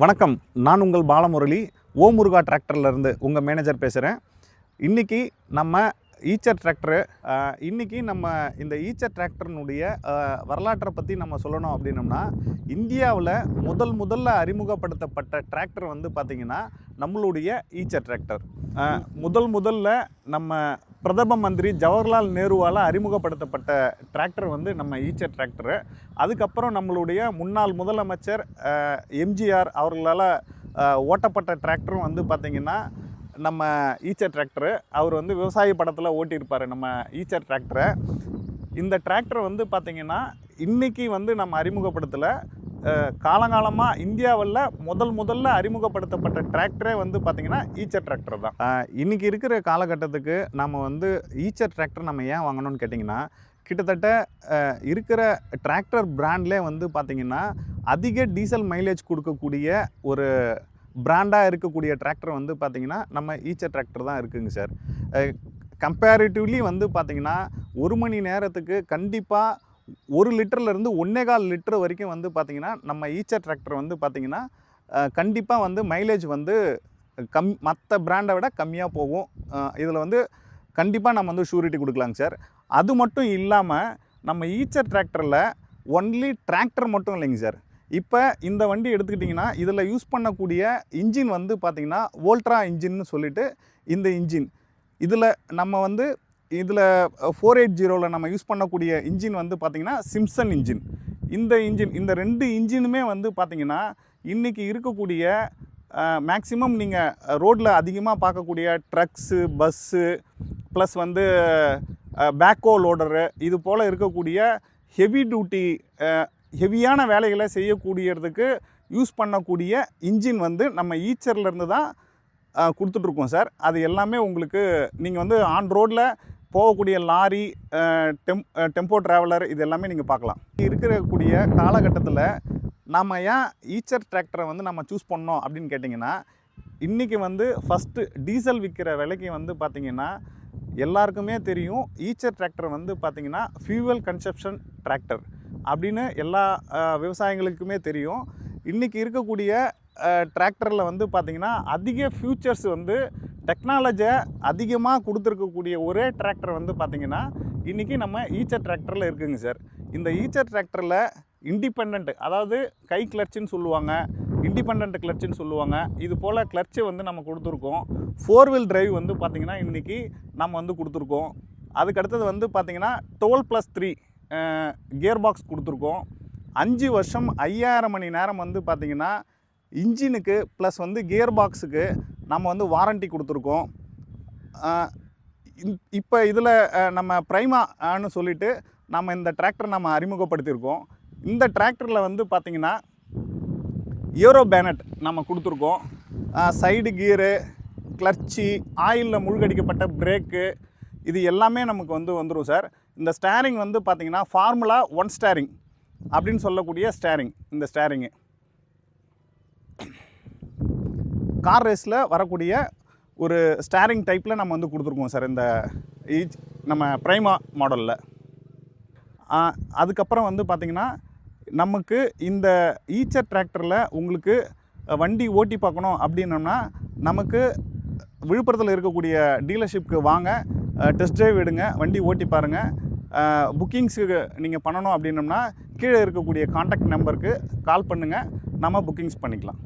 வணக்கம், நான் உங்கள் பாலமுரளி. முருகா டிராக்டர்லேருந்து உங்கள் மேனேஜர் பேசுகிறேன். இன்றைக்கி நம்ம ஈச்சர் டிராக்டரு நம்ம இந்த ஈச்சர் டிராக்டர்னுடைய வரலாற்றை பற்றி நம்ம சொல்லணும் அப்படின்னோம்னா, இந்தியாவில் முதல்ல அறிமுகப்படுத்தப்பட்ட டிராக்டர் வந்து பார்த்திங்கன்னா நம்மளுடைய ஈச்சர் டிராக்டர். முதல்ல நம்ம பிரதம மந்திரி ஜவஹர்லால் நேருவால் அறிமுகப்படுத்தப்பட்ட டிராக்டர் வந்து நம்ம ஈச்சர் டிராக்டரு. அதுக்கப்புறம் நம்மளுடைய முன்னாள் முதலமைச்சர் எம்ஜிஆர் அவர்களால் ஓட்டப்பட்ட டிராக்டரும் வந்து பார்த்திங்கன்னா நம்ம ஈச்சர் டிராக்டரு. அவர் வந்து விவசாய படத்தில் ஓட்டியிருப்பார் நம்ம ஈச்சர் டிராக்டரை. இந்த டிராக்டர் வந்து பார்த்திங்கன்னா இன்றைக்கி வந்து நம்ம அறிமுகப்படுத்தலை. காலங்காலமாக இந்தியாவில் முதல்ல அறிமுகப்படுத்தப்பட்ட டிராக்டரே வந்து பார்த்திங்கன்னா ஈச்சர் டிராக்டர் தான். இன்றைக்கி இருக்கிற காலகட்டத்துக்கு நம்ம வந்து ஈச்சர் டிராக்டர் நம்ம ஏன் வாங்கணும்னு கேட்டிங்கன்னா, கிட்டத்தட்ட இருக்கிற டிராக்டர் பிராண்ட்லேயே வந்து பார்த்திங்கன்னா அதிக டீசல் மைலேஜ் கொடுக்கக்கூடிய ஒரு பிராண்டாக இருக்கக்கூடிய டிராக்டர் வந்து பார்த்திங்கன்னா நம்ம ஈச்சர் டிராக்டர் தான் இருக்குங்க சார். கம்பேரிட்டிவ்லி வந்து பார்த்திங்கன்னா 1 மணி நேரத்துக்கு கண்டிப்பாக 1 லிட்டர்லேருந்து 1.25 லிட்டர் வரைக்கும் வந்து பார்த்திங்கன்னா நம்ம ஈச்சர் டிராக்டர் வந்து பார்த்திங்கன்னா கண்டிப்பாக வந்து மைலேஜ் வந்து மற்ற பிராண்டை விட கம்மியாக போகும். இதில் வந்து கண்டிப்பாக நம்ம வந்து ஷூரிட்டி கொடுக்கலாங்க சார். அது மட்டும் இல்லாமல் நம்ம ஈச்சர் டிராக்டரில் ஒன்லி டிராக்டர் மட்டும் இல்லைங்க சார். இப்போ இந்த வண்டி எடுத்துக்கிட்டிங்கன்னா இதில் யூஸ் பண்ணக்கூடிய இன்ஜின் வந்து பார்த்திங்கன்னா வோல்ட்ரா இன்ஜின்னு சொல்லிட்டு இந்த இன்ஜின். இதில் 480ல் நம்ம யூஸ் பண்ணக்கூடிய இன்ஜின் வந்து பார்த்திங்கன்னா சிம்சன் இன்ஜின். இந்த 2 இன்ஜினுமே வந்து பார்த்திங்கன்னா இன்றைக்கி இருக்கக்கூடிய மேக்ஸிமம் நீங்கள் ரோட்டில் அதிகமாக பார்க்கக்கூடிய ட்ரக்ஸு, பஸ்ஸு, ப்ளஸ் வந்து பேக்கோ லோடரு, இது போல் இருக்கக்கூடிய ஹெவி டியூட்டி ஹெவியான வேலைகளை செய்யக்கூடியதுக்கு யூஸ் பண்ணக்கூடிய இன்ஜின் வந்து நம்ம ஈச்சர்லேருந்து தான் கொடுத்துட்ருக்கோம் சார். அது எல்லாமே உங்களுக்கு நீங்கள் வந்து ஆன் ரோட்டில் போகக்கூடிய லாரி, டெம்போ ட்ராவலர் இது எல்லாமே நீங்கள் பார்க்கலாம். இருக்கக்கூடிய காலகட்டத்தில் நம்ம ஏன் ஈச்சர் டிராக்டரை வந்து நம்ம சூஸ் பண்ணோம் அப்படின்னு கேட்டிங்கன்னா, இன்றைக்கி வந்து ஃபஸ்ட்டு டீசல் விற்கிற விலைக்கு வந்து பார்த்திங்கன்னா எல்லாருக்குமே தெரியும் ஈச்சர் டிராக்டர் வந்து பார்த்திங்கன்னா ஃபியூவல் கன்சப்ஷன் டிராக்டர் அப்படின்னு எல்லா விவசாயிகளுக்குமே தெரியும். இன்றைக்கி இருக்கக்கூடிய டிராக்டரில் வந்து பார்த்திங்கன்னா அதிக ஃபியூச்சர்ஸ் வந்து டெக்னாலஜியை அதிகமாக கொடுத்துருக்கக்கூடிய ஒரே டிராக்டர் வந்து பார்த்திங்கன்னா இன்றைக்கி நம்ம ஈச்சர் டிராக்டரில் இருக்குங்க சார். இந்த ஈச்சர் டிராக்டரில் இண்டிபெண்ட், அதாவது கை கிளர்ச்சின்னு சொல்லுவாங்க, இண்டிபெண்ட் கிளர்ச்சின்னு சொல்லுவாங்க, இது போல் கிளர்ச்சி வந்து நம்ம கொடுத்துருக்கோம். 4 வீல் டிரைவ் வந்து பார்த்திங்கன்னா இன்றைக்கி நம்ம வந்து கொடுத்துருக்கோம். அதுக்கடுத்தது வந்து பார்த்திங்கன்னா 12+3 கியர் பாக்ஸ் கொடுத்துருக்கோம். 5 வருஷம் 5000 மணி நேரம் வந்து பார்த்திங்கன்னா இன்ஜினுக்கு ப்ளஸ் வந்து கியர் பாக்ஸுக்கு நம்ம வந்து வாரண்ட்டி கொடுத்துருக்கோம். இப்போ இதில் நம்ம ப்ரைமான்னு சொல்லிவிட்டு நம்ம இந்த டிராக்டர் நம்ம அறிமுகப்படுத்தியிருக்கோம். இந்த டிராக்டரில் வந்து பார்த்திங்கன்னா ஏரோ பேனட் நம்ம கொடுத்துருக்கோம். சைடு கியரு, கிளர்ச்சி, ஆயிலில் முழுகடிக்கப்பட்ட பிரேக்கு, இது எல்லாமே நமக்கு வந்து வந்துடும் சார். இந்த ஸ்டேரிங் வந்து பார்த்திங்கன்னா ஃபார்முலா 1 ஸ்டேரிங் அப்படின்னு சொல்லக்கூடிய ஸ்டேரிங். இந்த ஸ்டேரிங்கு கார் ரேஸில் வரக்கூடிய ஒரு ஸ்டேரிங் டைப்பில் நம்ம வந்து கொடுத்துருக்கோம் சார் இந்த நம்ம ப்ரைமா மாடலில். அதுக்கப்புறம் வந்து பார்த்திங்கன்னா நமக்கு இந்த ஈச்சர் டிராக்டரில் உங்களுக்கு வண்டி ஓட்டி பார்க்கணும் அப்படின்னோம்னா நமக்கு விழுப்புரத்தில் இருக்கக்கூடிய டீலர்ஷிப்க்கு வாங்க, டெஸ்ட் ட்ரைவ் எடுங்க, வண்டி ஓட்டி பாருங்கள். புக்கிங்ஸுக்கு நீங்கள் பண்ணணும் அப்படின்னோம்னா கீழே இருக்கக்கூடிய காண்டாக்ட் நம்பருக்கு கால் பண்ணுங்கள், நம்ம புக்கிங்ஸ் பண்ணிக்கலாம்.